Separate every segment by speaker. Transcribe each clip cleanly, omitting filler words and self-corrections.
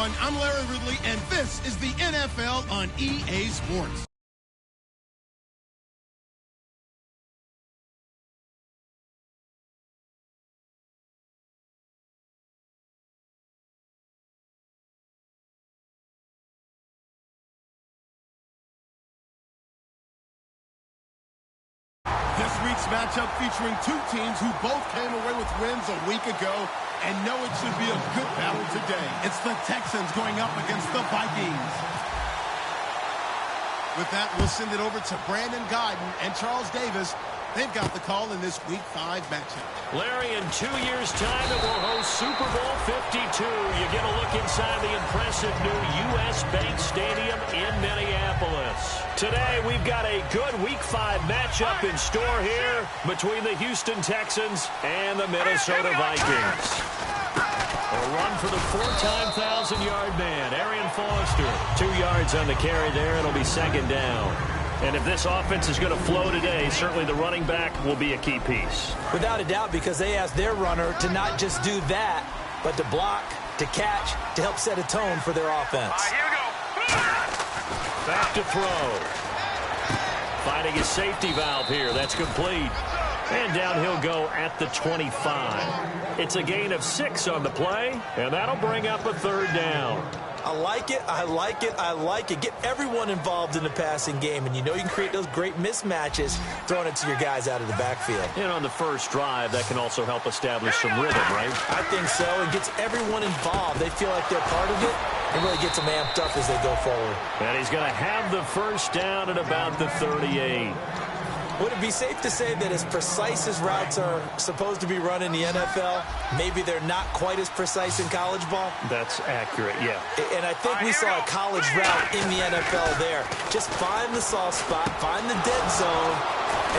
Speaker 1: everyone. I'm Larry Ridley, and this is the NFL on EA Sports. This week's matchup featuring two teams who both came away with wins a week ago and know it should be a good battle today. It's the Texans going up against the Vikings. With that, we'll send it over to Brandon Guyton and Charles Davis. They've got the call in this Week 5 matchup.
Speaker 2: Larry, in 2 years' time, it will host Super Bowl 52. You get a look inside the impressive new U.S. Bank Stadium in Minneapolis. Today, we've got a good Week 5 matchup in store here between the Houston Texans and the Minnesota Vikings. A run for the four-time 1,000-yard man, Arian Foster. 2 yards on the carry there. It'll be second down. And if this offense is going to flow today, certainly the running back will be a key piece.
Speaker 3: Without a doubt, because they asked their runner to not just do that, but to block, to catch, to help set a tone for their offense.
Speaker 2: Here we go. Back to throw. Finding his safety valve here. That's complete. And down he'll go at the 25. It's a gain of 6 on the play, and that'll bring up a third down.
Speaker 3: I like it, I like it, I like it. Get everyone involved in the passing game, and you know you can create those great mismatches throwing it to your guys out of the backfield.
Speaker 2: And on the first drive, that can also help establish some rhythm, right?
Speaker 3: I think so. It gets everyone involved. They feel like they're part of it. It really gets them amped up as they go forward.
Speaker 2: And he's going to have the first down at about the 38.
Speaker 3: Would it be safe to say that as precise as routes are supposed to be run in the NFL, maybe they're not quite as precise in college ball?
Speaker 2: That's accurate, yeah.
Speaker 3: And I think we saw a college route in the NFL there. Just find the soft spot, find the dead zone,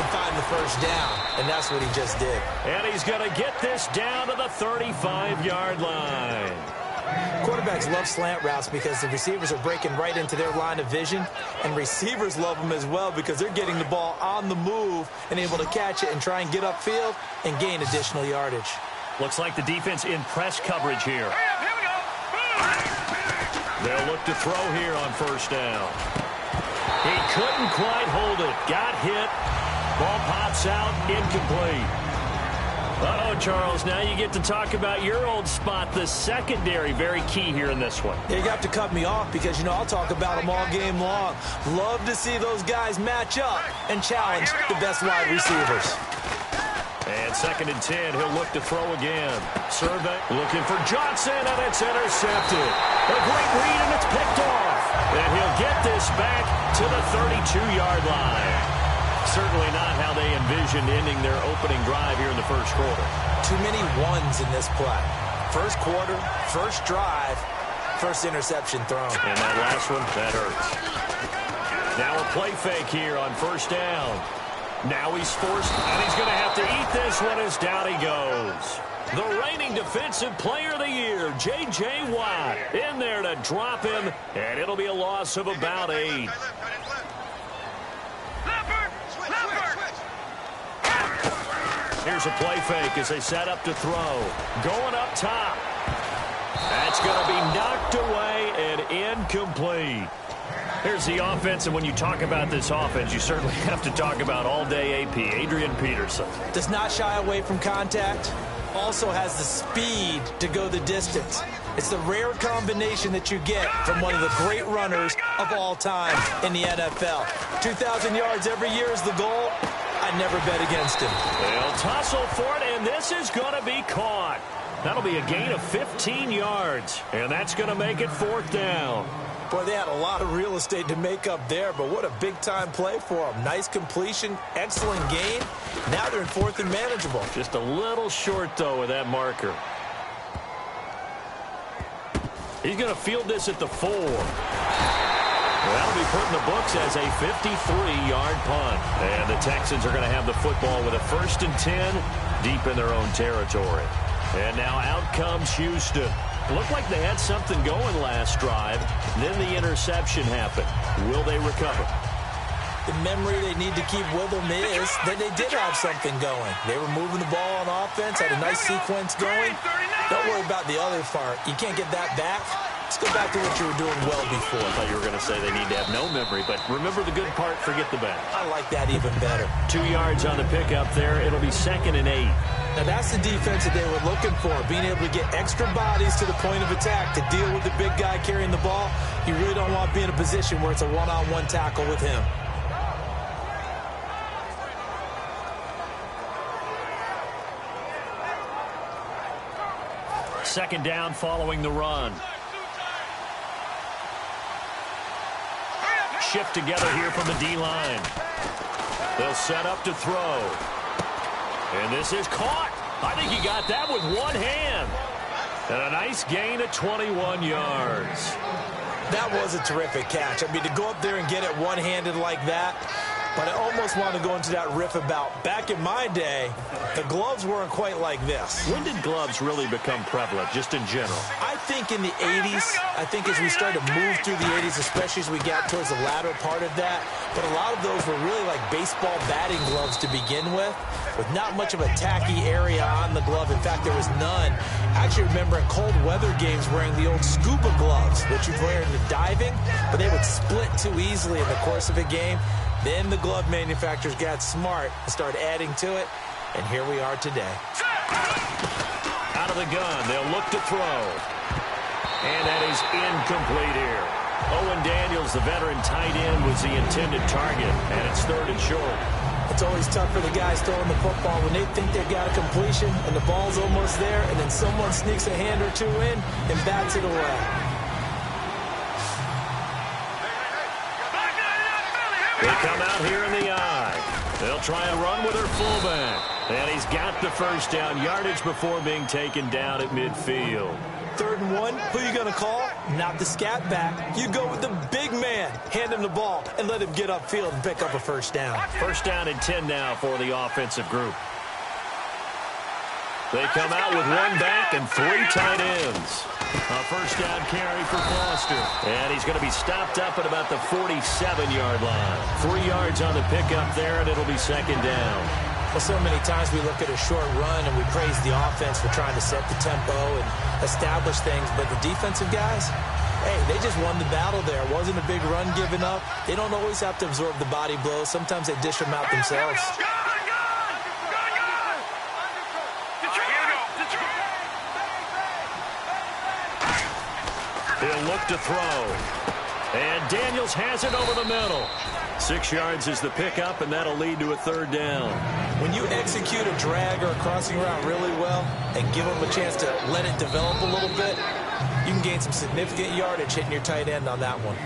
Speaker 3: and find the first down. And that's what he just did.
Speaker 2: And he's going to get this down to the 35-yard line.
Speaker 3: Quarterbacks love slant routes because the receivers are breaking right into their line of vision, and receivers love them as well because they're getting the ball on the move and able to catch it and try and get upfield and gain additional yardage.
Speaker 2: Looks like the defense in press coverage here. Here we go. They'll look to throw here on first down. He couldn't quite hold it. Got hit. Ball pops out. Incomplete. Uh-oh, Charles, now you get to talk about your old spot, the secondary. Very key here in this one.
Speaker 3: You have to cut me off because, you know, I'll talk about them all game long. Love to see those guys match up and challenge the best wide receivers.
Speaker 2: And second and 10, he'll look to throw again. Survey looking for Johnson, and it's intercepted. A great read, and it's picked off. And he'll get this back to the 32-yard line. Certainly not how they envisioned ending their opening drive here in the first quarter.
Speaker 3: Too many ones in this play. First quarter, first drive, first interception thrown.
Speaker 2: And that last one, that hurts. Now a play fake here on first down. Now he's forced, and he's going to have to eat this one as down he goes. The reigning defensive player of the year, J.J. Watt, in there to drop him, and it'll be a loss of about 8. Here's a play fake as they set up to throw. Going up top. That's going to be knocked away and incomplete. Here's the offense, and when you talk about this offense, you certainly have to talk about all-day AP, Adrian Peterson.
Speaker 3: Does not shy away from contact. Also has the speed to go the distance. It's the rare combination that you get from one of the great runners of all time in the NFL. 2,000 yards every year is the goal. I never bet against him.
Speaker 2: They'll tussle for it, and this is going to be caught. That'll be a gain of 15 yards, and that's going to make it fourth down.
Speaker 3: Boy, they had a lot of real estate to make up there, but what a big-time play for them. Nice completion, excellent gain. Now they're in fourth and manageable.
Speaker 2: Just a little short, though, with that marker. He's going to field this at the 4. That'll be put in the books as a 53-yard punt. And the Texans are going to have the football with a 1st and 10 deep in their own territory. And now out comes Houston. Looked like they had something going last drive. Then the interception happened. Will they recover?
Speaker 3: The memory they need to keep with them is that they did have something going. They were moving the ball on offense, had a nice sequence going. Don't worry about the other part. You can't get that back. Let's go back to what you were doing well before.
Speaker 2: I thought you were going to say they need to have no memory, but remember the good part, forget the bad.
Speaker 3: I like that even better.
Speaker 2: 2 yards on the pickup there. It'll be 2nd and 8.
Speaker 3: Now, that's the defense that they were looking for, being able to get extra bodies to the point of attack to deal with the big guy carrying the ball. You really don't want to be in a position where it's a one-on-one tackle with him.
Speaker 2: Second down following the run. Shift together here from the D-line. They'll set up to throw. And this is caught. I think he got that with one hand. And a nice gain of 21 yards.
Speaker 3: That was a terrific catch. I mean, to go up there and get it one-handed like that. But I almost want to go into that riff about back in my day, the gloves weren't quite like this.
Speaker 2: When did gloves really become prevalent, just in general?
Speaker 3: I think in the 80s. I think as we started to move through the 80s, especially as we got towards the latter part of that. But a lot of those were really like baseball batting gloves to begin with not much of a tacky area on the glove. In fact, there was none. I actually remember in cold weather games wearing the old scuba gloves, which you'd wear in the diving, but they would split too easily in the course of a game. Then the glove manufacturers got smart and started adding to it, and here we are today.
Speaker 2: Out of the gun, they'll look to throw. And that is incomplete here. Owen Daniels, the veteran tight end, was the intended target, and it's 3rd and short.
Speaker 3: It's always tough for the guys throwing the football when they think they've got a completion and the ball's almost there, and then someone sneaks a hand or two in and bats it away.
Speaker 2: They come out here in the eye. They'll try and run with their fullback. And he's got the first down yardage before being taken down at midfield.
Speaker 3: 3rd and 1, who you going to call? Not the scat back. You go with the big man. Hand him the ball and let him get upfield and pick up a first down.
Speaker 2: First down and 10 now for the offensive group. They come out with one back and 3 tight ends. A first down carry for Foster. And he's going to be stopped up at about the 47-yard line. 3 yards on the pickup there, and it'll be 2nd down.
Speaker 3: Well, so many times we look at a short run and we praise the offense for trying to set the tempo and establish things. But the defensive guys, hey, they just won the battle there. It wasn't a big run given up. They don't always have to absorb the body blows. Sometimes they dish them out themselves.
Speaker 2: He'll look to throw. And Daniels has it over the middle. 6 yards is the pickup, and that'll lead to a 3rd down.
Speaker 3: When you execute a drag or a crossing route really well and give them a chance to let it develop a little bit, you can gain some significant yardage hitting your tight end on that one.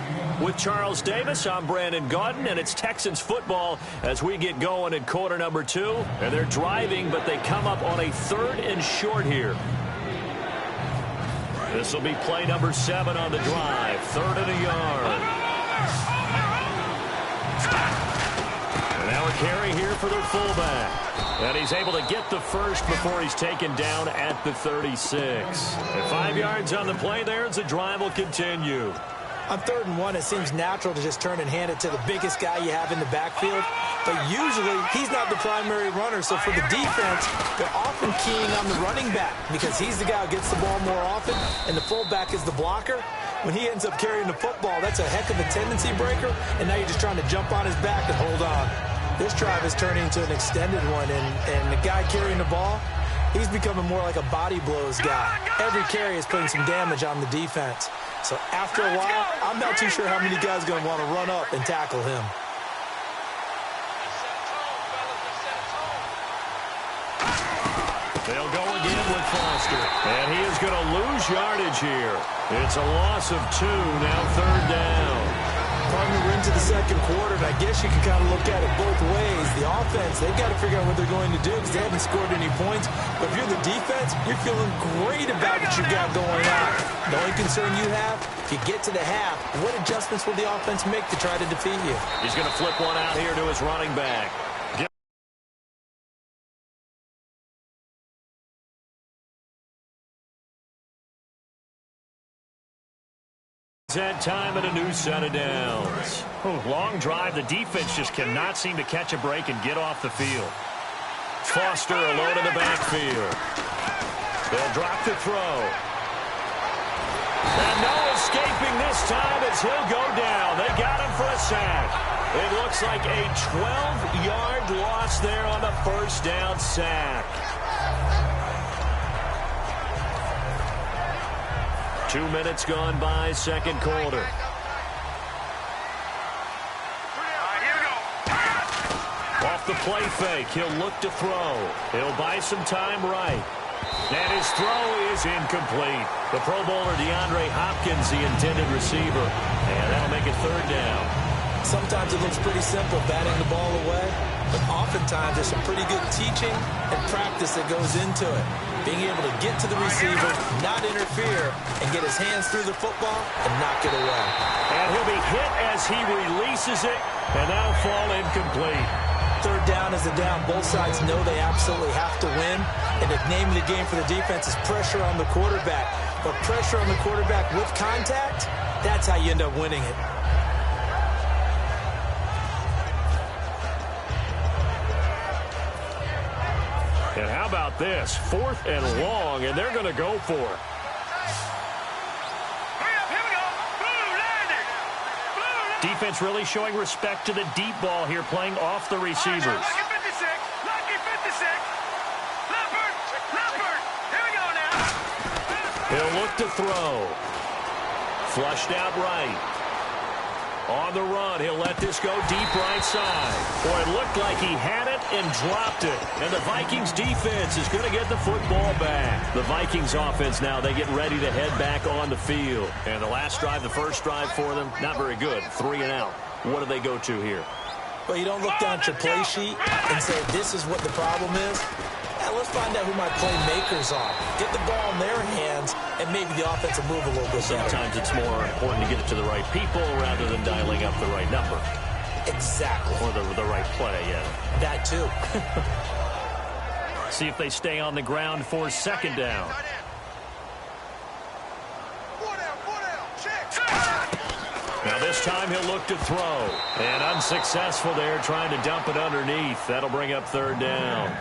Speaker 2: With Charles Davis, I'm Brandon Gaudin, and it's Texans football as we get going in quarter number 2. And they're driving, but they come up on a 3rd and short here. This will be play number 7 on the drive. 3rd and a yard. And now a carry here for their fullback. And he's able to get the first before he's taken down at the 36. And 5 yards on the play there as the drive will continue.
Speaker 3: On 3rd and 1, it seems natural to just turn and hand it to the biggest guy you have in the backfield. But usually, he's not the primary runner. So for the defense, they're often keying on the running back because he's the guy who gets the ball more often, and the fullback is the blocker. When he ends up carrying the football, that's a heck of a tendency breaker, and now you're just trying to jump on his back and hold on. This drive is turning into an extended one, and the guy carrying the ball, he's becoming more like a body blows guy. Every carry is putting some damage on the defense. So after a while, I'm not too sure how many guys are going to want to run up and tackle him.
Speaker 2: They'll go again with Foster. And he is going to lose yardage here. It's a loss of 2, now 3rd down.
Speaker 3: Partner, we're into the 2nd quarter, and I guess you can kind of look at it both ways. The offense, they've got to figure out what they're going to do because they haven't scored any points. But if you're the defense, you're feeling great about what you got going on. The only concern you have, if you get to the half, what adjustments will the offense make to try to defeat you?
Speaker 2: He's going to flip one out here to his running back. At time and a new set of downs. Long drive. The defense just cannot seem to catch a break and get off the field. Foster alone in the backfield. They'll drop the throw. And no escaping this time as he'll go down. They got him for a sack. It looks like a 12-yard loss there on the first down sack. 2 minutes gone by, second quarter. Off the play fake, he'll look to throw. He'll buy some time right. And his throw is incomplete. The Pro Bowler DeAndre Hopkins, the intended receiver. And that'll make it third down.
Speaker 3: Sometimes it looks pretty simple, batting the ball away. But oftentimes there's some pretty good teaching and practice that goes into it. Being able to get to the receiver, not interfere, and get his hands through the football and knock it away.
Speaker 2: And he'll be hit as he releases it, and that'll fall incomplete.
Speaker 3: Third down is a down. Both sides know they absolutely have to win. And the name of the game for the defense is pressure on the quarterback. But pressure on the quarterback with contact, that's how you end up winning it.
Speaker 2: And how about this? 4th and long, and they're going to go for it. Defense really showing respect to the deep ball here, playing off the receivers.
Speaker 4: Lucky 56. Lucky 56. Leopard. Here we go now.
Speaker 2: He'll look to throw. Flushed out right. On the run, he'll let this go deep right side. Boy, it looked like he had it and dropped it. And the Vikings defense is going to get the football back. The Vikings offense now, they get ready to head back on the field. And the last drive, the first drive for them, not very good. 3 and out. What do they go to here?
Speaker 3: Well, you don't look down at your play sheet and say, this is what the problem is. Now, let's find out who my playmakers are. Get the ball in their hands, and maybe the offense will move a little bit better.
Speaker 2: Sometimes it's more important to get it to the right people rather than dialing up the right number.
Speaker 3: Exactly.
Speaker 2: Or the right play, yeah.
Speaker 3: That too.
Speaker 2: See if they stay on the ground for second down. Now this time he'll look to throw. And unsuccessful there, trying to dump it underneath. That'll bring up third down.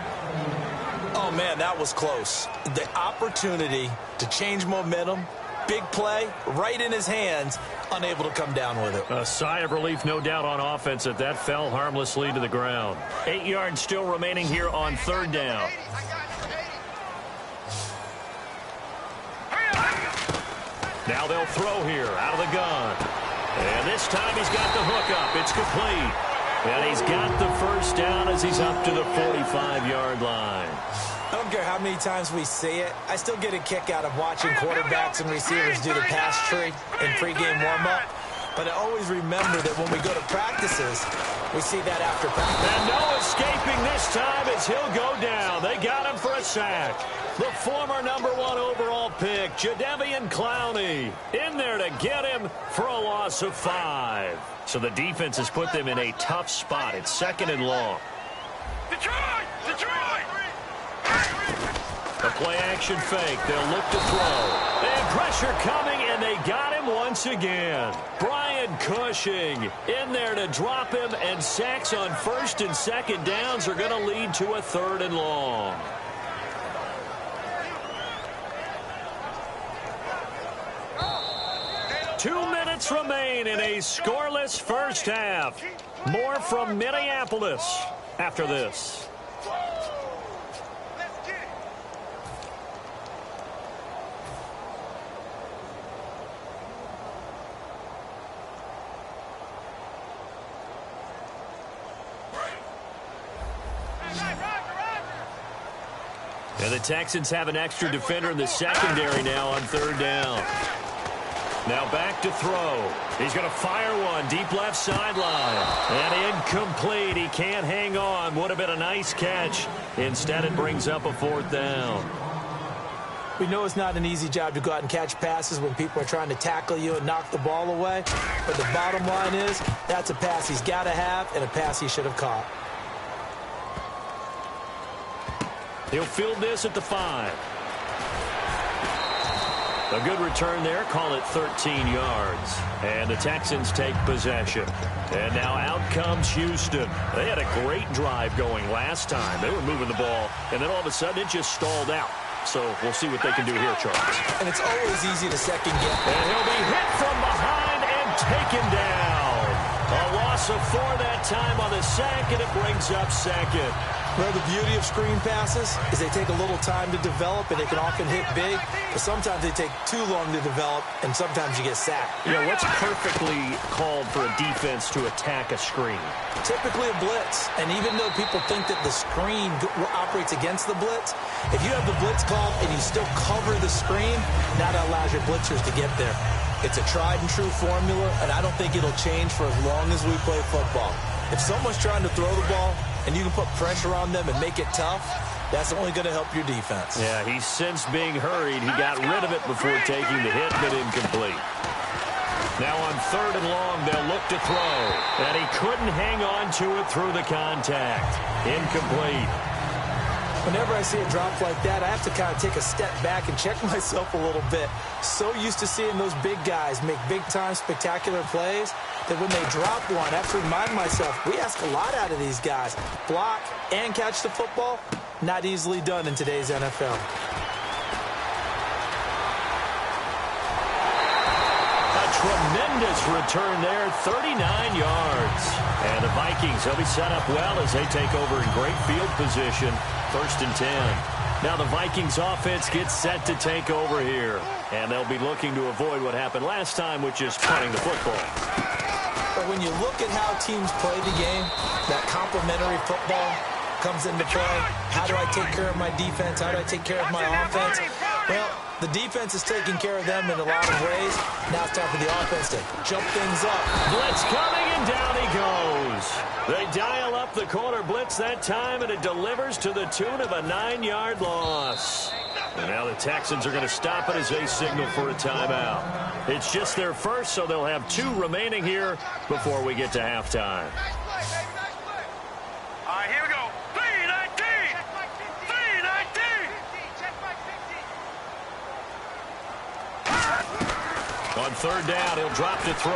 Speaker 3: Oh, man, that was close. The opportunity to change momentum, big play, right in his hands, unable to come down with it.
Speaker 2: A sigh of relief, no doubt, on offense that that fell harmlessly to the ground. 8 yards still remaining here on third down. Now they'll throw here out of the gun. And this time he's got the hook up. It's complete. And he's got the first down as he's up to the 45-yard line.
Speaker 3: I don't care how many times we see it. I still get a kick out of watching quarterbacks and receivers do the pass tree in pregame warm-up. But I always remember that when we go to practices, we see that after practice.
Speaker 2: And no escaping this time as he'll go down. They got him for a sack. The former #1 overall pick, Jadeveon Clowney, in there to get him for a loss of 5. So the defense has put them in a tough spot. It's second and long.
Speaker 4: Detroit!
Speaker 2: A play-action fake. They'll look to throw. And pressure coming, and they got him once again. Brian Cushing in there to drop him, and sacks on first and second downs are going to lead to a third and long. Two minutes remain in a scoreless first half. More from Minneapolis after this. And the Texans have an extra defender in the secondary now on third down. Now back to throw. He's going to fire one deep left sideline. And incomplete. He can't hang on. Would have been a nice catch. Instead, it brings up a fourth down.
Speaker 3: We know it's not an easy job to go out and catch passes when people are trying to tackle you and knock the ball away. But the bottom line is, that's a pass he's got to have and a pass he should have caught.
Speaker 2: He'll field this at the 5. A good return there. Call it 13 yards. And the Texans take possession. And now out comes Houston. They had a great drive going last time. They were moving the ball, and then all of a sudden it just stalled out. So we'll see what they can do here, Charles.
Speaker 3: And it's always easy to second guess.
Speaker 2: And he'll be hit from behind and taken down. A loss of 4 that time on the sack, and it brings up second.
Speaker 3: Well, the beauty of screen passes is they take a little time to develop, and they can often hit big, but sometimes they take too long to develop, and sometimes you get sacked.
Speaker 2: You know, what's perfectly called for a defense to attack a screen?
Speaker 3: Typically a blitz, and even though people think that the screen operates against the blitz, if you have the blitz called and you still cover the screen, now that allows your blitzers to get there. It's a tried-and-true formula, and I don't think it'll change for as long as we play football. If someone's trying to throw the ball and you can put pressure on them and make it tough, that's only going to help your defense.
Speaker 2: Yeah, he's since being hurried. He got rid of it before taking the hit, but incomplete. Now on 3rd and long, they'll look to throw. And he couldn't hang on to it through the contact. Incomplete.
Speaker 3: Whenever I see a drop like that, I have to kind of take a step back and check myself a little bit. So used to seeing those big guys make big-time spectacular plays that when they drop one, I have to remind myself, we ask a lot out of these guys. Block and catch the football, not easily done in today's NFL.
Speaker 2: Tremendous return there, 39 yards. And the Vikings, they'll be set up well as they take over in great field position, 1st and 10. Now the Vikings offense gets set to take over here. And they'll be looking to avoid what happened last time, which is punting the football.
Speaker 3: But when you look at how teams play the game, that complementary football comes into play. How do I take care of my defense? How do I take care of my offense? Well, the defense is taking care of them in a lot of ways. Now it's time for the offense to jump things up.
Speaker 2: Blitz coming, and down he goes. They dial up the corner blitz that time, and it delivers to the tune of a 9-yard loss. And now the Texans are going to stop it as they signal for a timeout. It's just their first, so they'll have 2 remaining here before we get to halftime.
Speaker 4: All right, here we go. 3-19. 3-19.
Speaker 2: On 3rd down, he'll drop to throw.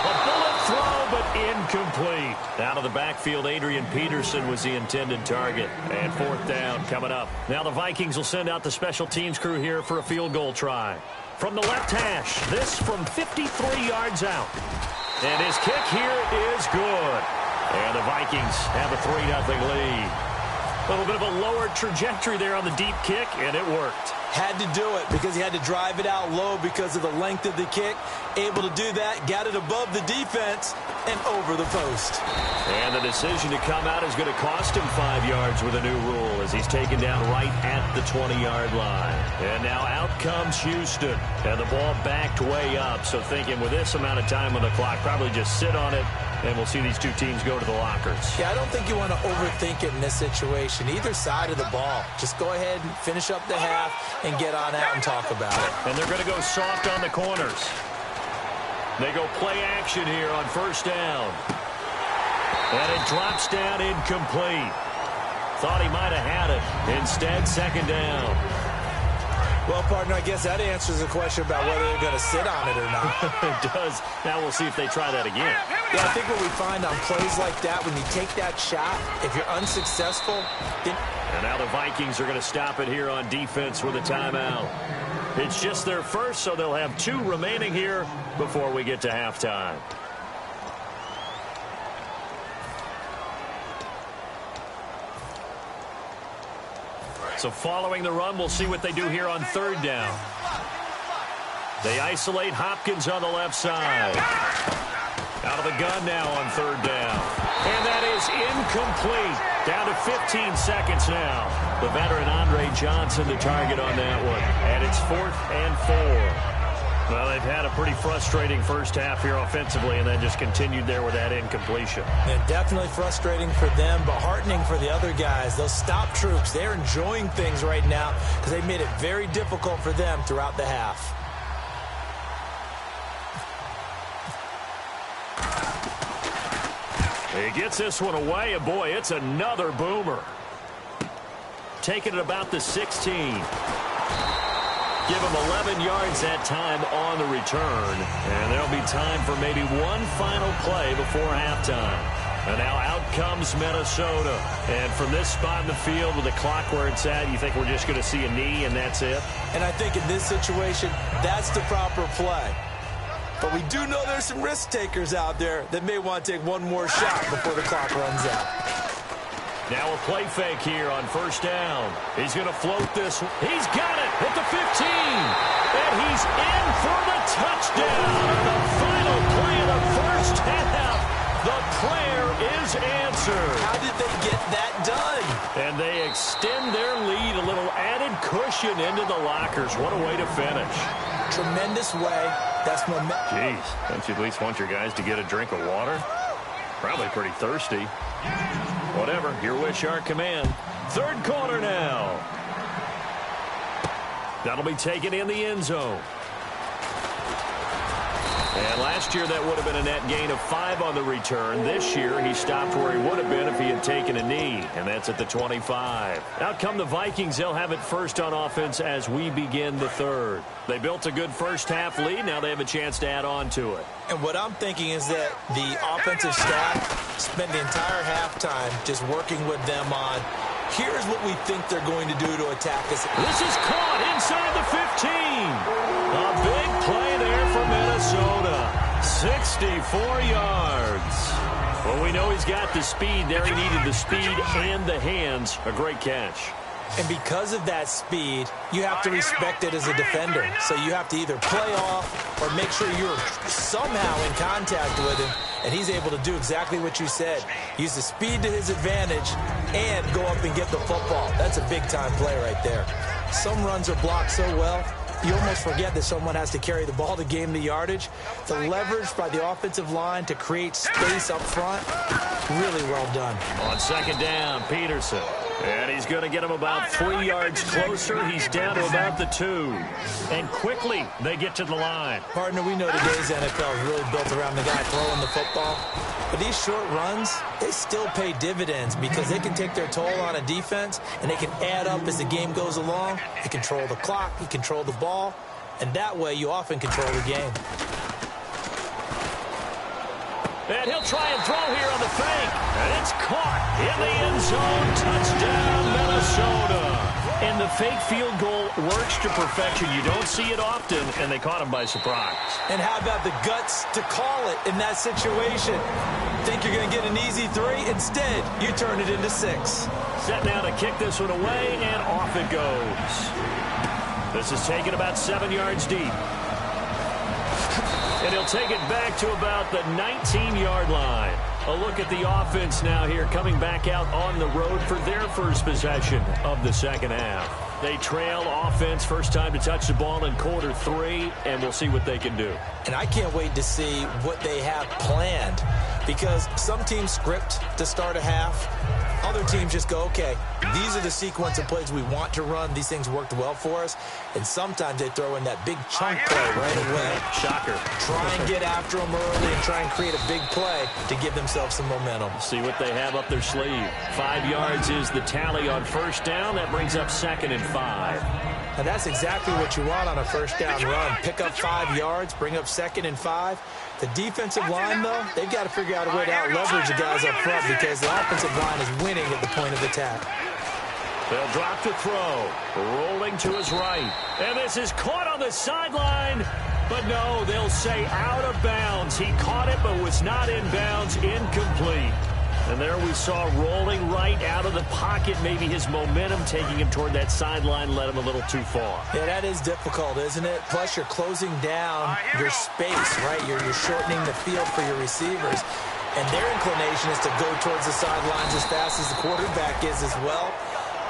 Speaker 2: A bullet throw, but incomplete. Out of the backfield, Adrian Peterson was the intended target. And 4th down coming up. Now the Vikings will send out the special teams crew here for a field goal try. From the left hash, this from 53 yards out. And his kick here is good. And the Vikings have a 3-0 lead. A little bit of a lower trajectory there on the deep kick, and it worked.
Speaker 3: Had to do it because he had to drive it out low because of the length of the kick. Able to do that, got it above the defense and over the post.
Speaker 2: And the decision to come out is going to cost him 5 yards with a new rule as he's taken down right at the 20-yard line. And now out comes Houston. And the ball backed way up, so thinking with this amount of time on the clock, probably just sit on it, and we'll see these 2 teams go to the lockers.
Speaker 3: Yeah, I don't think you want to overthink it in this situation. Either side of the ball. Just go ahead and finish up the half and get on out and talk about it.
Speaker 2: And they're going to go soft on the corners. They go play action here on 1st down. And it drops down incomplete. Thought he might have had it. Instead, 2nd down.
Speaker 3: Well, partner, I guess that answers the question about whether they're going to sit on it or not.
Speaker 2: It does. Now we'll see if they try that again.
Speaker 3: Yeah, I think what we find on plays like that, when you take that shot, if you're unsuccessful, then...
Speaker 2: And now the Vikings are going to stop it here on defense with a timeout. It's just their first, so they'll have 2 remaining here before we get to halftime. So following the run, we'll see what they do here on 3rd down. They isolate Hopkins on the left side. Out of the gun now on 3rd down. And that is incomplete. Down to 15 seconds now. The veteran Andre Johnson the target on that one. And it's 4th and 4. Well, they've had a pretty frustrating first half here offensively and then just continued there with that incompletion.
Speaker 3: Yeah, definitely frustrating for them, but heartening for the other guys. Those stop troops, they're enjoying things right now because they made it very difficult for them throughout the half.
Speaker 2: He gets this one away, and boy, it's another boomer. Taking it about the 16. Give him 11 yards that time on the return. And there'll be time for maybe one final play before halftime. And now out comes Minnesota. And from this spot in the field with the clock where it's at, you think we're just going to see a knee and that's it?
Speaker 3: And I think in this situation, that's the proper play. But we do know there's some risk takers out there that may want to take one more shot before the clock runs out.
Speaker 2: Now a play fake here on first down. He's going to float this. He's got it at the 15. And he's in for the touchdown. The final play of the first half. The prayer is answered.
Speaker 3: How did they get that done?
Speaker 2: And they extend their lead, a little added cushion into the lockers. What a way to finish.
Speaker 3: Tremendous way. That's momentum.
Speaker 2: Jeez, don't you at least want your guys to get a drink of water? Probably pretty thirsty. Whatever, your wish, our command. Third quarter now. That'll be taken in the end zone. And last year, that would have been a net gain of 5 on the return. This year, he stopped where he would have been if he had taken a knee, and that's at the 25. Out come the Vikings. They'll have it first on offense as we begin the third. They built a good first-half lead. Now they have a chance to add on to it.
Speaker 3: And what I'm thinking is that the offensive staff spent the entire halftime just working with them on, here's what we think they're going to do to attack us.
Speaker 2: This is caught inside the 15. A big play there for Minnesota. 64 yards. Well, we know he's got the speed there. He needed the speed and the hands. A great catch.
Speaker 3: And because of that speed, you have to respect it as a defender. So you have to either play off or make sure you're somehow in contact with him. And he's able to do exactly what you said. Use the speed to his advantage and go up and get the football. That's a big-time play right there. Some runs are blocked so well, you almost forget that someone has to carry the ball to gain the yardage. The leverage by the offensive line to create space up front, really well done.
Speaker 2: On second down, Peterson. And he's going to get him about 3 yards closer. He's down to about the 2. And quickly, they get to the line.
Speaker 3: Partner, we know today's NFL is really built around the guy throwing the football. But these short runs, they still pay dividends because they can take their toll on a defense, and they can add up as the game goes along. You control the clock, you control the ball, and that way you often control the game.
Speaker 2: And he'll try and throw here on the fake. And it's caught in the end zone. Touchdown, Minnesota. And the fake field goal works to perfection. You don't see it often, and they caught him by surprise.
Speaker 3: And how about the guts to call it in that situation? Think you're going to get an easy 3? Instead, you turn it into 6.
Speaker 2: Set now to kick this one away, and off it goes. This is taken about 7 yards deep. And he'll take it back to about the 19-yard line. A look at the offense now here, coming back out on the road for their first possession of the second half. They trail offense, first time to touch the ball in quarter 3, and we'll see what they can do.
Speaker 3: And I can't wait to see what they have planned, because some teams script to start a half. Other teams just go, okay, these are the sequence of plays we want to run. These things worked well for us. And sometimes they throw in that big chunk play right away.
Speaker 2: Shocker.
Speaker 3: Try and get after them early and try and create a big play to give themselves some momentum.
Speaker 2: See what they have up their sleeve. 5 yards is the tally on first down. That brings up 2nd and 5.
Speaker 3: Now that's exactly what you want on a first down run. Pick up 5 yards, bring up 2nd and 5. The defensive line, though, they've got to figure out a way to out-leverage the guys up front because the offensive line is winning at the point of attack.
Speaker 2: They'll drop to throw. Rolling to his right. And this is caught on the sideline. But no, they'll say out of bounds. He caught it but was not in bounds. Incomplete. And there we saw rolling right out of the pocket. Maybe his momentum taking him toward that sideline led him a little too far.
Speaker 3: Yeah, that is difficult, isn't it? Plus, you're closing down your space, right? You're shortening the field for your receivers. And their inclination is to go towards the sidelines as fast as the quarterback is as well.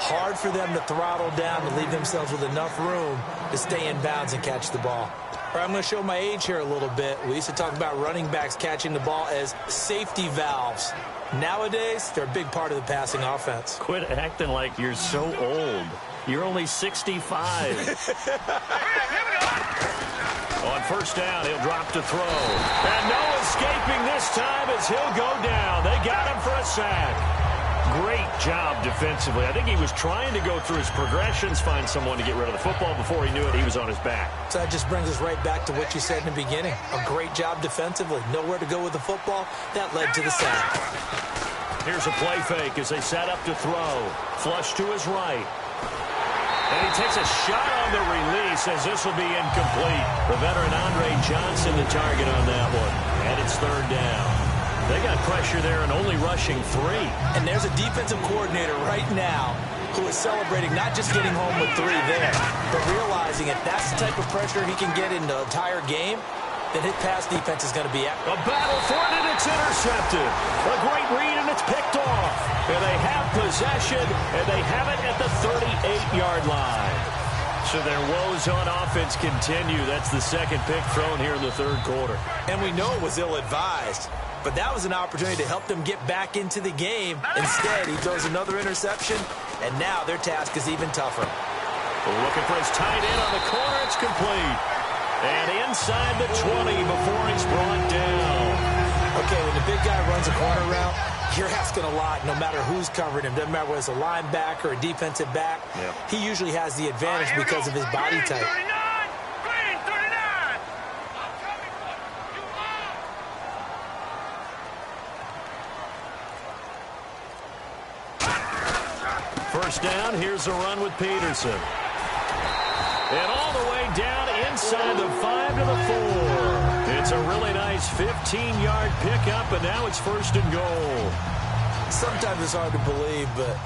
Speaker 3: Hard for them to throttle down to leave themselves with enough room to stay in bounds and catch the ball. All right, I'm going to show my age here a little bit. We used to talk about running backs catching the ball as safety valves. Nowadays, they're a big part of the passing offense.
Speaker 2: Quit acting like you're so old. You're only 65. On first down, he'll drop to throw. And no escaping this time as he'll go down. They got him for a sack. Great job defensively. I think he was trying to go through his progressions, find someone to get rid of the football. Before he knew it, he was on his back.
Speaker 3: So that just brings us right back to what you said in the beginning. A great job defensively. Nowhere to go with the football. That led to the sack.
Speaker 2: Here's a play fake as they set up to throw. Flush to his right. And he takes a shot on the release as this will be incomplete. The veteran Andre Johnson the target on that one. And it's third down. They got pressure there and only rushing 3.
Speaker 3: And there's a defensive coordinator right now who is celebrating not just getting home with 3 there, but realizing if that's the type of pressure he can get in the entire game, then his pass defense is going to be at.
Speaker 2: A battle for it, and it's intercepted. A great read, and it's picked off. And they have possession, and they have it at the 38-yard line. So their woes on offense continue. That's the second pick thrown here in the third quarter.
Speaker 3: And we know it was ill-advised, but that was an opportunity to help them get back into the game. Instead, he throws another interception, and now their task is even tougher.
Speaker 2: Looking for his tight end on the corner. It's complete. And inside the 20 before he's brought down.
Speaker 3: Okay, when the big guy runs a corner route, you're asking a lot no matter who's covering him. Doesn't matter whether it's a linebacker or a defensive back.
Speaker 2: Yep.
Speaker 3: He usually has the advantage because of his body type.
Speaker 4: Green 39.
Speaker 2: First down, here's a run with Peterson. And all the way down inside the 5 to the 4. It's a really nice 15-yard pickup, and now it's first and goal.
Speaker 3: Sometimes it's hard to believe, but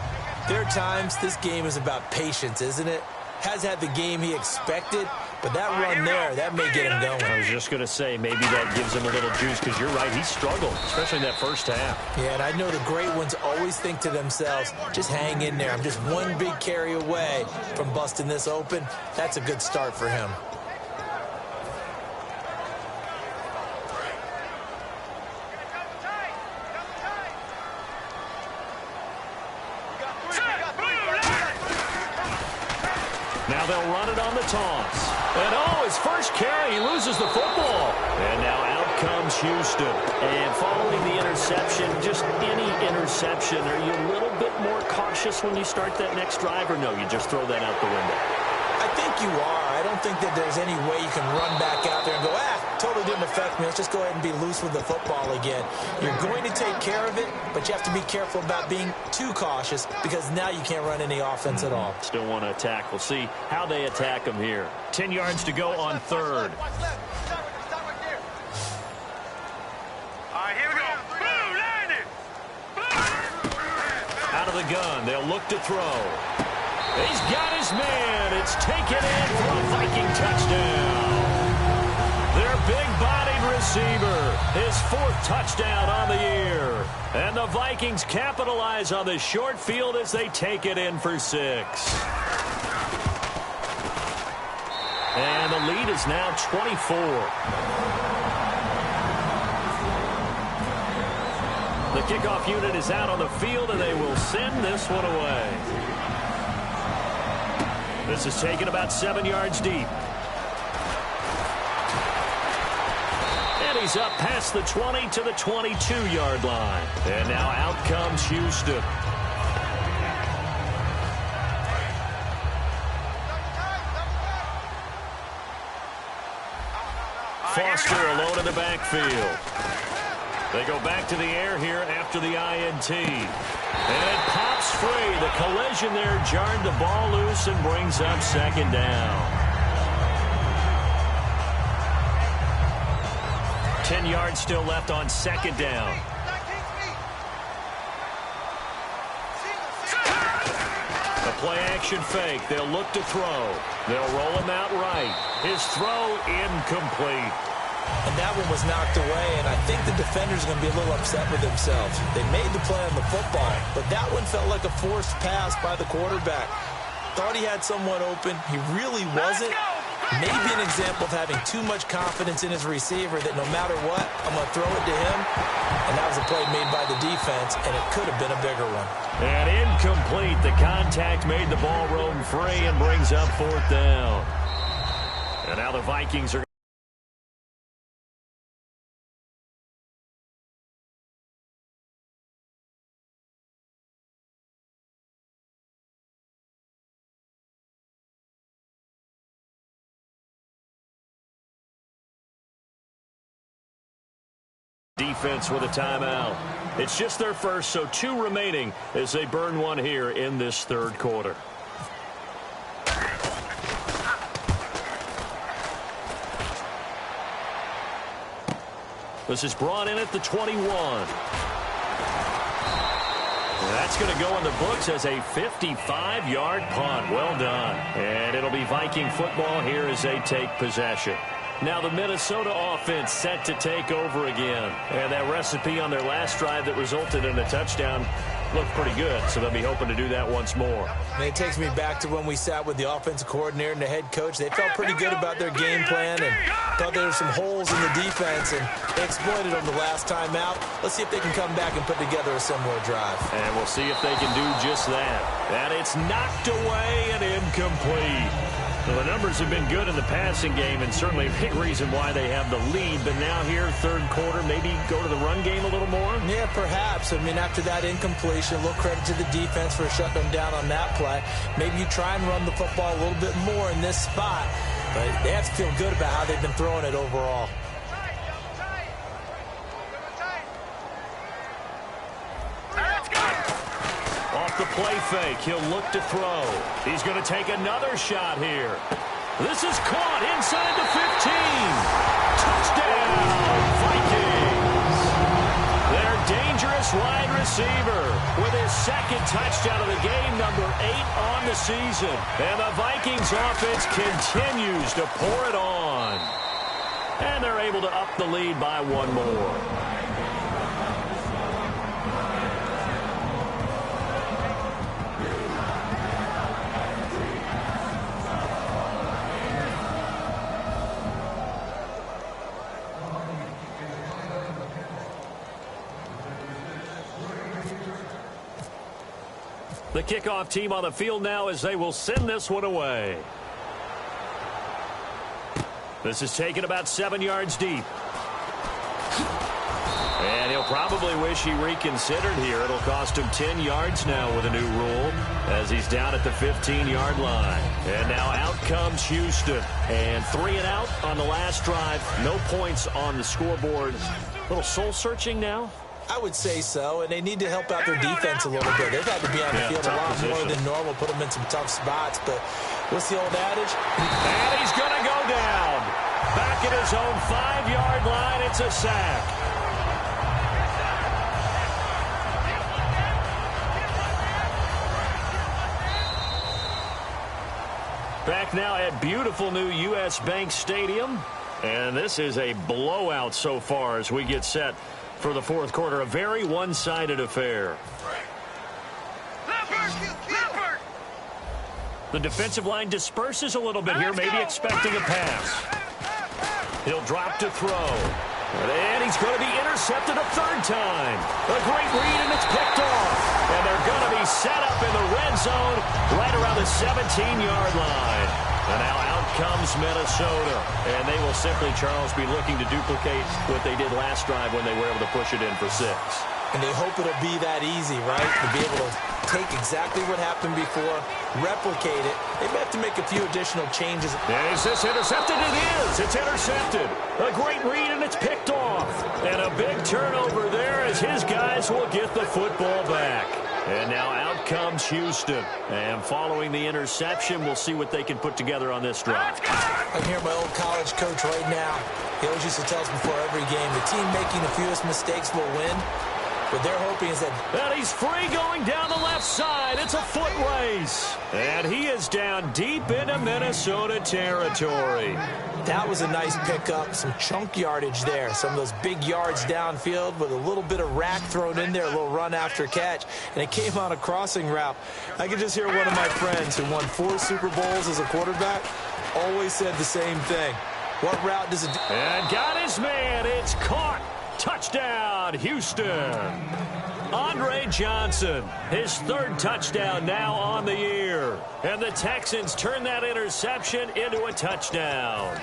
Speaker 3: there are times this game is about patience, isn't it? Has had the game he expected, but that run there, that may get him going.
Speaker 2: I was just going to say, maybe that gives him a little juice, because you're right, he struggled, especially in that first half.
Speaker 3: Yeah, and I know the great ones always think to themselves, just hang in there. I'm just one big carry away from busting this open. That's a good start for him.
Speaker 2: Now they'll run it on the toss. And oh, his first carry, he loses the football. And now out comes Houston. And following the interception, just any interception, are you a little bit more cautious when you start that next drive, or no, you just throw that out the window?
Speaker 3: I think you are. I don't think that there's any way you can run back out there and go, totally didn't affect me. Let's just go ahead and be loose with the football again. You're going to take care of it, but you have to be careful about being too cautious because now you can't run any offense at all.
Speaker 2: Still want to attack. We'll see how they attack him here. 10 yards to go on third.
Speaker 4: All right, here we go. Boom, landed.
Speaker 2: Out of the gun, they'll look to throw. He's got his man. It's taken in for a Viking touchdown. Their big-bodied receiver, his 4th touchdown on the year. And the Vikings capitalize on the short field as they take it in for 6. And the lead is now 24. The kickoff unit is out on the field, and they will send this one away. This is taken about 7 yards deep. And he's up past the 20 to the 22-yard line. And now out comes Houston. Foster alone in the backfield. They go back to the air here after the INT. And it pops free. The collision there jarred the ball loose and brings up second down. 10 yards still left on second down. A play-action fake. They'll look to throw. They'll roll him out right. His throw incomplete.
Speaker 3: And that one was knocked away, and I think the defenders are going to be a little upset with themselves. They made the play on the football, but that one felt like a forced pass by the quarterback. Thought he had someone open. He really wasn't. Maybe an example of having too much confidence in his receiver that no matter what, I'm going to throw it to him. And that was a play made by the defense, and it could have been a bigger one.
Speaker 2: And incomplete. The contact made the ball roam free and brings up 4th down. And now the Vikings are Defense with a timeout. It's just their first, so 2 remaining as they burn one here in this third quarter. This is brought in at the 21. That's going to go in the books as a 55-yard punt. Well done. And it'll be Viking football here as they take possession. Now the Minnesota offense set to take over again. And that recipe on their last drive that resulted in a touchdown looked pretty good, so they'll be hoping to do that once more.
Speaker 3: And it takes me back to when we sat with the offensive coordinator and the head coach. They felt pretty good about their game plan and thought there were some holes in the defense, and they exploited them the last time out. Let's see if they can come back and put together a similar drive.
Speaker 2: And we'll see if they can do just that. And it's knocked away and incomplete. Well, the numbers have been good in the passing game, and certainly a big reason why they have the lead. But now here, third quarter, maybe go to the run game a little more?
Speaker 3: Yeah, perhaps. I mean, after that incompletion, a little credit to the defense for shutting them down on that play. Maybe you try and run the football a little bit more in this spot. But they have to feel good about how they've been throwing it overall.
Speaker 2: The play fake. He'll look to throw. He's going to take another shot here. This is caught inside the 15. Touchdown, Vikings. Their dangerous wide receiver with his second touchdown of the game, number 8 on the season. And the Vikings offense continues to pour it on. And they're able to up the lead by 1 more. The kickoff team on the field now as they will send this one away. This is taken about 7 yards deep. And he'll probably wish he reconsidered here. It'll cost him 10 yards now with a new rule as he's down at the 15-yard line. And now out comes Houston. And 3 and out on the last drive. No points on the scoreboard. A little soul-searching now.
Speaker 3: I would say so, and they need to help out their defense a little bit. They've had to be on the field a lot more than normal, put them in some tough spots. But what's the old adage?
Speaker 2: And he's going to go down. Back at his own 5-yard line, it's a sack. Back now at beautiful new U.S. Bank Stadium. And this is a blowout so far as we get set for the fourth quarter. A very one-sided affair. The defensive line disperses a little bit here, maybe expecting a pass. He'll drop to throw. And he's going to be intercepted a third time. A great read, and it's picked off. And they're going to be set up in the red zone right around the 17-yard line. And now out comes Minnesota. And they will simply, Charles, be looking to duplicate what they did last drive when they were able to push it in for 6.
Speaker 3: And they hope it'll be that easy, right? To be able to take exactly what happened before, replicate it. They may have to make a few additional changes.
Speaker 2: Is this intercepted? It is. It's intercepted. A great read, and it's picked off. And a big turnover there as his guys will get the football back. And now out comes Houston. And following the interception, we'll see what they can put together on this drive.
Speaker 3: I'm here, my old college coach right now. He always used to tell us before every game, the team making the fewest mistakes will win. What they're hoping is that...
Speaker 2: And he's free going down the left side. It's a foot race. And he is down deep into Minnesota territory.
Speaker 3: That was a nice pickup. Some chunk yardage there. Some of those big yards downfield with a little bit of rack thrown in there, a little run after catch. And it came on a crossing route. I could just hear one of my friends who won 4 Super Bowls as a quarterback always said the same thing. What route does it do?
Speaker 2: And got his man. It's caught. Touchdown, Houston. Andre Johnson, his 3rd touchdown now on the year. And the Texans turn that interception into a touchdown.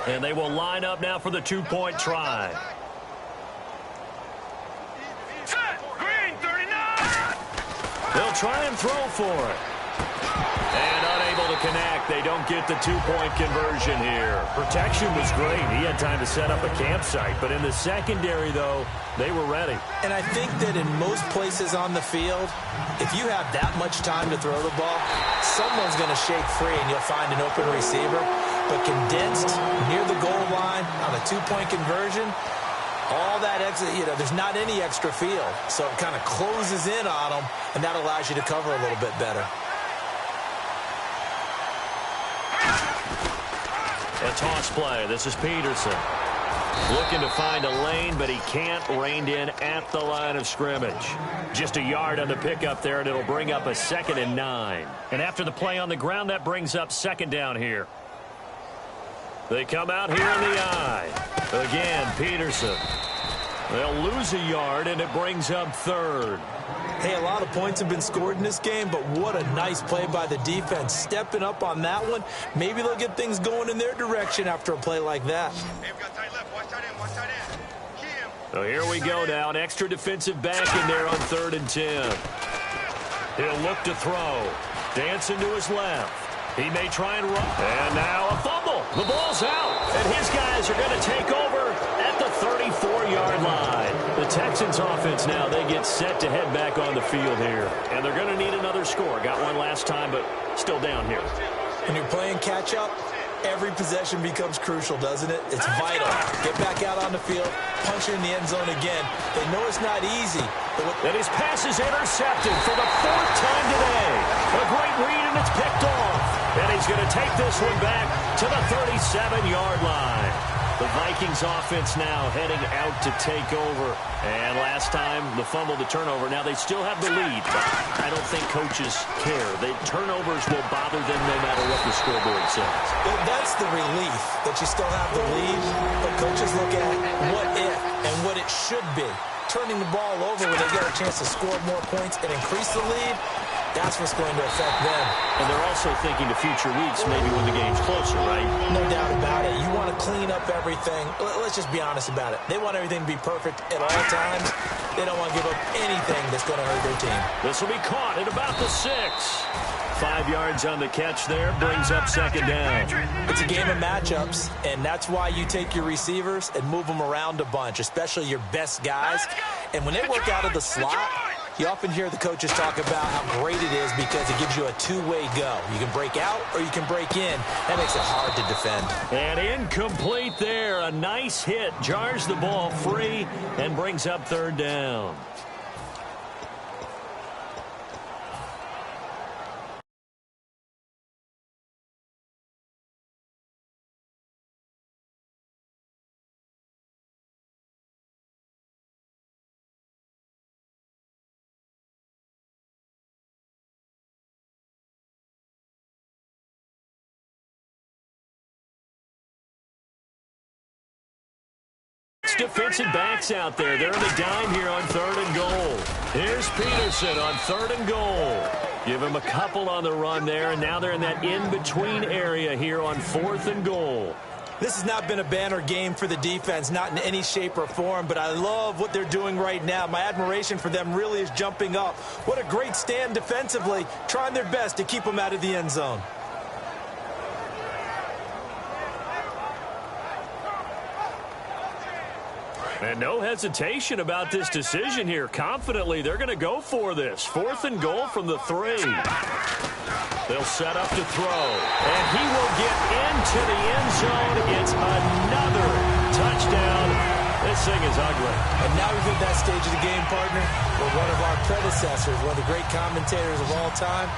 Speaker 2: And they will line up now for the 2-point try.
Speaker 4: Green 39.
Speaker 2: They'll try and throw for it. And unable to connect. They don't get the two-point conversion here. Protection was great. He had time to set up a campsite. But in the secondary, though, they were ready.
Speaker 3: And I think that in most places on the field, if you have that much time to throw the ball, someone's going to shake free and you'll find an open receiver. But condensed near the goal line on a two-point conversion, all that extra, there's not any extra field. So it kind of closes in on them, and that allows you to cover a little bit better.
Speaker 2: A toss play. This is Peterson. Looking to find a lane, but he can't. Reined in at the line of scrimmage. Just a yard on the pickup there, and it'll bring up a 2nd and 9. And after the play on the ground, that brings up 2nd down here. They come out here in the eye. Again, Peterson. They'll lose a yard, and it brings up 3rd.
Speaker 3: Hey, a lot of points have been scored in this game, but what a nice play by the defense. Stepping up on that one. Maybe they'll get things going in their direction after a play like that.
Speaker 2: So here we go now. An extra defensive back in there on 3rd and 10. He'll look to throw. Dancing to his left. He may try and run. And now a fumble. The ball's out. And his guys are going to take over at the 34-yard line. The Texans offense now, they get set to head back on the field here. And they're going to need another score. Got one last time, but still down here.
Speaker 3: When you're playing catch-up, every possession becomes crucial, doesn't it? It's vital. Get back out on the field, punch it in the end zone again. They know it's not easy.
Speaker 2: And his pass is intercepted for the 4th time today. A great read, and it's picked off. And he's going to take this one back to the 37-yard line. The Vikings offense now heading out to take over. And last time, the fumble, the turnover. Now they still have the lead, but I don't think coaches care. The turnovers will bother them no matter what the scoreboard says.
Speaker 3: That's the relief that you still have the lead. But coaches look at what if and what it should be. Turning the ball over when they get a chance to score more points and increase the lead, that's what's going to affect them.
Speaker 2: And they're also thinking to future weeks, maybe when the game's closer, right?
Speaker 3: No doubt about it. You want to clean up everything. Let's just be honest about it. They want everything to be perfect at all times. They don't want to give up anything that's going to hurt their team.
Speaker 2: This will be caught at about the 6. 5 yards on the catch there, brings up 2nd down.
Speaker 3: It's a game of matchups, and that's why you take your receivers and move them around a bunch, especially your best guys. And when they work out of the slot, you often hear the coaches talk about how great it is because it gives you a two-way go. You can break out or you can break in. That makes it hard to defend.
Speaker 2: And incomplete there. A nice hit. Jars the ball free and brings up 3rd down. Defensive backs out there. They're in the dime here on 3rd and goal. Here's Peterson on 3rd and goal. Give him a couple on the run there, and now they're in that in-between area here on 4th and goal.
Speaker 3: This has not been a banner game for the defense, not in any shape or form, but I love what they're doing right now. My admiration for them really is jumping up. What a great stand defensively, trying their best to keep them out of the end zone.
Speaker 2: And no hesitation about this decision here. Confidently, they're going to go for this. 4th and goal from the 3. They'll set up to throw. And he will get into the end zone. It's another touchdown. This thing is ugly.
Speaker 3: And now we've hit that stage of the game, partner, where one of our predecessors, one of the great commentators of all time,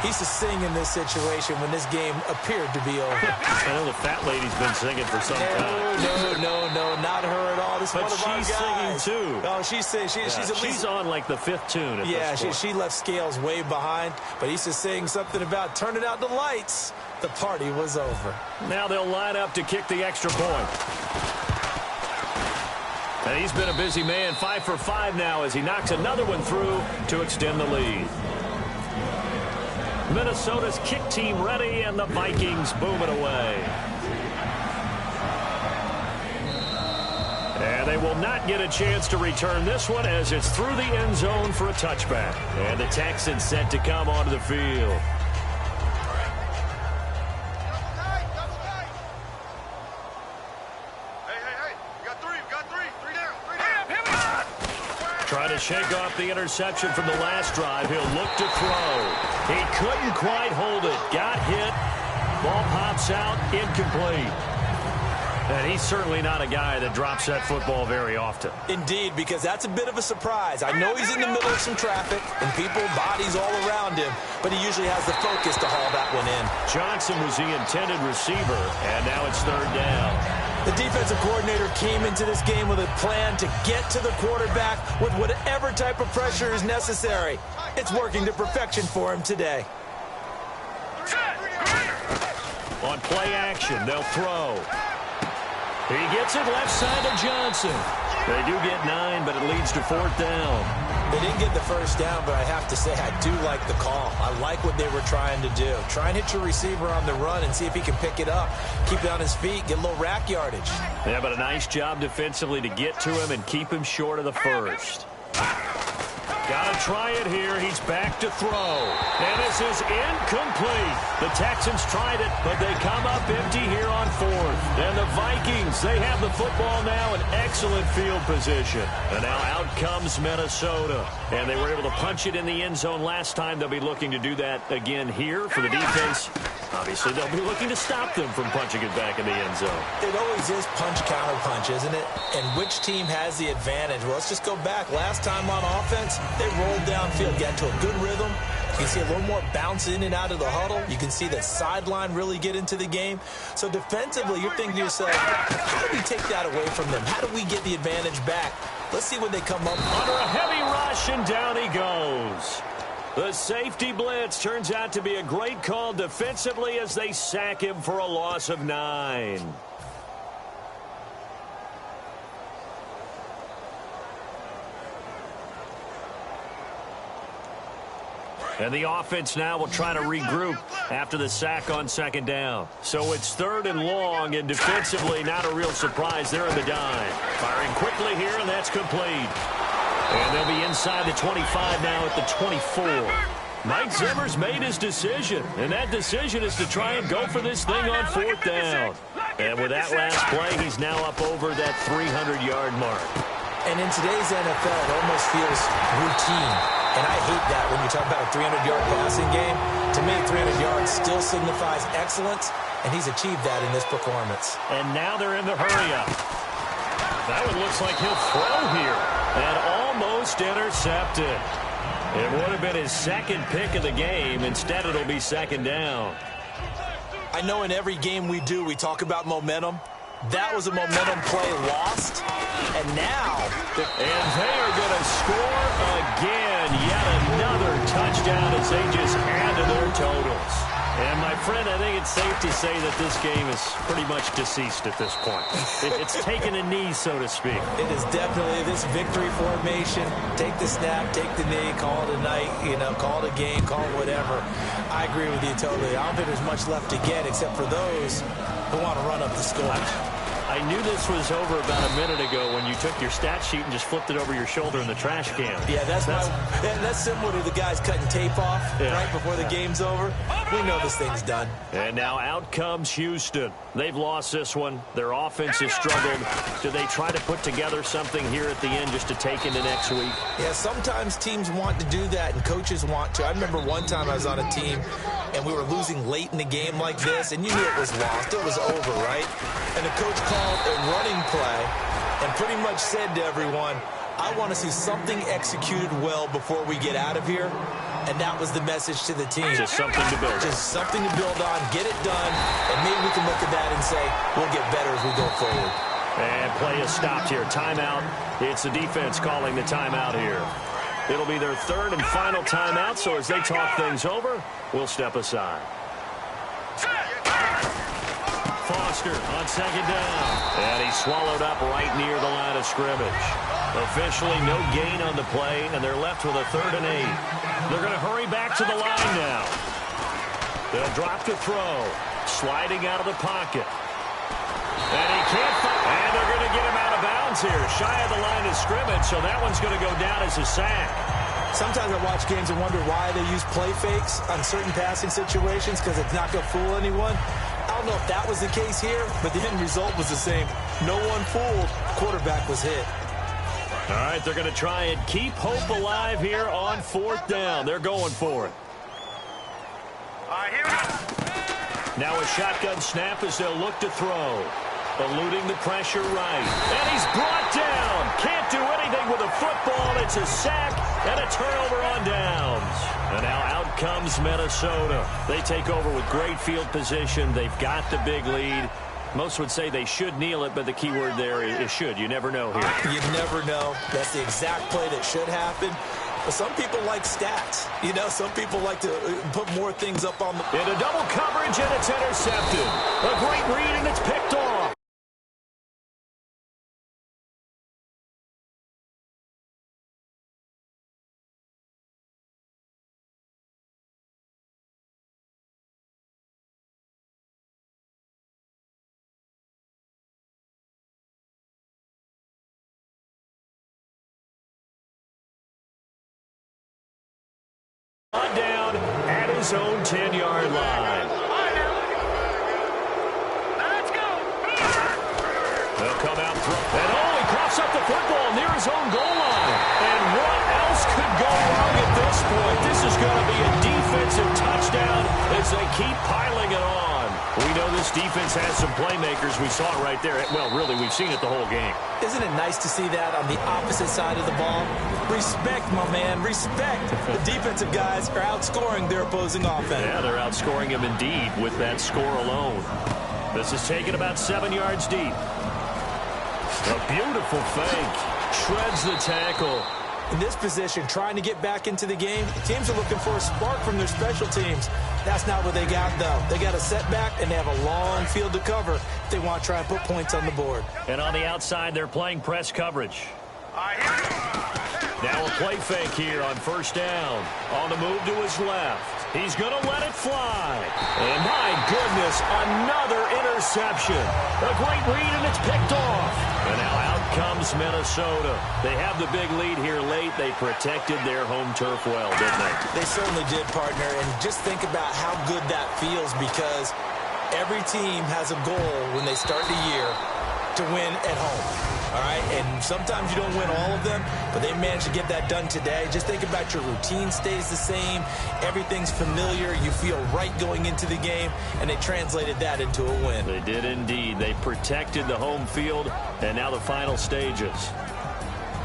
Speaker 3: he used to sing in this situation when this game appeared to be over.
Speaker 2: I know the fat lady's been singing for some time.
Speaker 3: No, not her at all. This is
Speaker 2: but
Speaker 3: one of our guys.
Speaker 2: She's singing too.
Speaker 3: Oh, she's singing. She's
Speaker 2: on like the 5th tune at
Speaker 3: yeah,
Speaker 2: this point.
Speaker 3: she left Scales way behind, but he used to sing something about turning out the lights. The party was over.
Speaker 2: Now they'll line up to kick the extra point. And he's been a busy man, 5 for 5 now as he knocks another one through to extend the lead. Minnesota's kick team ready, and the Vikings boom it away. And And they will not get a chance to return this one as it's through the end zone for a touchback. And the Texans set to come onto the field. Trying to shake off the interception from the last drive. He'll look to throw. He couldn't quite hold it. Got hit. Ball pops out. Incomplete. And he's certainly not a guy that drops that football very often.
Speaker 3: Indeed, because that's a bit of a surprise. I know he's in the middle of some traffic and people, bodies all around him, but he usually has the focus to haul that one in.
Speaker 2: Johnson was the intended receiver, and now it's third down.
Speaker 3: The defensive coordinator came into this game with a plan to get to the quarterback with whatever type of pressure is necessary. It's working to perfection for him today.
Speaker 2: On play action, they'll throw. He gets it left side of Johnson. They do get 9, but it leads to fourth down.
Speaker 3: They didn't get the first down, but I have to say I do like the call. I like what they were trying to do. Try and hit your receiver on the run and see if he can pick it up. Keep it on his feet, get a little rack yardage.
Speaker 2: Yeah, but a nice job defensively to get to him and keep him short of the first. Got to try it here. He's back to throw. And this is incomplete. The Texans tried it, but they come up empty here on fourth. And the Vikings, they have the football now in excellent field position. And now out comes Minnesota. And they were able to punch it in the end zone last time. They'll be looking to do that again here for the defense. Obviously, they'll be looking to stop them from punching it back in the end zone.
Speaker 3: It always is punch-counter-punch, isn't it? And which team has the advantage? Well, let's just go back. Last time on offense, they rolled downfield, got to a good rhythm. You can see a little more bounce in and out of the huddle. You can see the sideline really get into the game. So defensively, you're thinking to yourself, how do we take that away from them? How do we get the advantage back? Let's see when they come up.
Speaker 2: Under a heavy rush, and down he goes. The safety blitz turns out to be a great call defensively as they sack him for a loss of 9. And the offense now will try to regroup after the sack on second down. So it's third and long, and defensively not a real surprise. They're in the dime. Firing quickly here, and that's complete. And they'll be inside the 25 now at the 24. Mike Zimmer's made his decision, and that decision is to try and go for this thing on fourth down. And with that last play, he's now up over that 300-yard mark.
Speaker 3: And in today's NFL, it almost feels routine. And I hate that when you talk about a 300-yard passing game. To me, 300 yards still signifies excellence, and he's achieved that in this performance.
Speaker 2: And now they're in the hurry-up. That one looks like he'll throw here. And almost intercepted. It would have been his second pick of the game. Instead, it'll be second down.
Speaker 3: I know in every game we do, we talk about momentum. That was a momentum play lost. And now...
Speaker 2: And they are going to score again. Yet another touchdown as they just add to their totals. And, my friend, I think it's safe to say that this game is pretty much deceased at this point. It's taken a knee, so to speak.
Speaker 3: It is definitely this victory formation. Take the snap, take the knee, call it a night, call it a game, call it whatever. I agree with you totally. I don't think there's much left to get except for those who want to run up the score.
Speaker 2: I knew this was over about a minute ago when you took your stat sheet and just flipped it over your shoulder in the trash can.
Speaker 3: Yeah, that's similar to the guys cutting tape off right before the game's over. We know this thing's done.
Speaker 2: And now out comes Houston. They've lost this one. Their offense has struggled. Do they try to put together something here at the end just to take into next week?
Speaker 3: Yeah, sometimes teams want to do that and coaches want to. I remember one time I was on a team and we were losing late in the game like this, and you knew it was lost. It was over, right? And the coach called a running play and pretty much said to everyone, I want to see something executed well before we get out of here. And that was the message to the team.
Speaker 2: Just something to build on.
Speaker 3: Just something to build on, get it done, and maybe we can look at that and say, we'll get better as we go forward.
Speaker 2: And play is stopped here. Timeout. It's the defense calling the timeout here. It'll be their third and final timeout, so as they talk things over, we'll step aside. Foster on second down. And he's swallowed up right near the line of scrimmage. Officially no gain on the play, and they're left with a 3rd and 8. They're going to hurry back to the line now. They'll drop to throw. Sliding out of the pocket. And he can't find. And they're going to get him out of bounds here. Shy of the line of scrimmage, so that one's going to go down as a sack.
Speaker 3: Sometimes I watch games and wonder why they use play fakes on certain passing situations because it's not going to fool anyone. I don't know if that was the case here, but the end result was the same. No one fooled. Quarterback was hit.
Speaker 2: All right, they're going to try and keep hope alive here on 4th down. They're going for it.
Speaker 4: All right, here we go.
Speaker 2: Now a shotgun snap as they'll look to throw. Eluding the pressure right. And he's brought down. Can't do anything with a football. It's a sack and a turnover on downs. And now out comes Minnesota. They take over with great field position. They've got the big lead. Most would say they should kneel it, but the key word there is should. You never know here.
Speaker 3: You never know. That's the exact play that should happen. But some people like stats. You know, some people like to put more things up on the...
Speaker 2: Into double coverage, and it's intercepted. A great read, and it's picked off. Down at his own 10-yard line.
Speaker 4: Let's go.
Speaker 2: They'll come out through. And he coughs up the football near his own goal line. And what else could go wrong at this point? This is going to be a defensive touchdown as they keep piling it on. We know this defense has some playmakers. We saw it right there. Well, really, we've seen it the whole game.
Speaker 3: Isn't it nice to see that on the opposite side of the ball? Respect, my man, respect. The defensive guys are outscoring their opposing offense.
Speaker 2: Yeah, they're outscoring him indeed with that score alone. This is taken about 7 yards deep. A beautiful fake. Shreds the tackle.
Speaker 3: In this position, trying to get back into the game, teams are looking for a spark from their special teams. That's not what they got, though. They got a setback, and they have a long field to cover if they want to try and put points on the board.
Speaker 2: And on the outside, they're playing press coverage.
Speaker 4: All right, here we go.
Speaker 2: Now a play fake here on 1st down. On the move to his left. He's going to let it fly. And my goodness, another interception. A great read, and it's picked off. And now out comes Minnesota. They have the big lead here late. They protected their home turf well, didn't they?
Speaker 3: They certainly did, partner. And just think about how good that feels because every team has a goal when they start the year to win at home. All right, and sometimes you don't win all of them, but they managed to get that done today. Just think about your routine stays the same. Everything's familiar. You feel right going into the game, and they translated that into a win.
Speaker 2: They did indeed. They protected the home field, and now the final stages.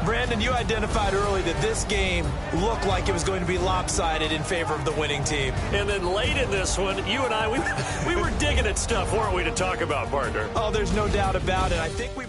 Speaker 3: Brandon, you identified early that this game looked like it was going to be lopsided in favor of the winning team.
Speaker 2: And then late in this one, you and I, we were digging at stuff, weren't we, to talk about, partner?
Speaker 3: Oh, there's no doubt about it. I think we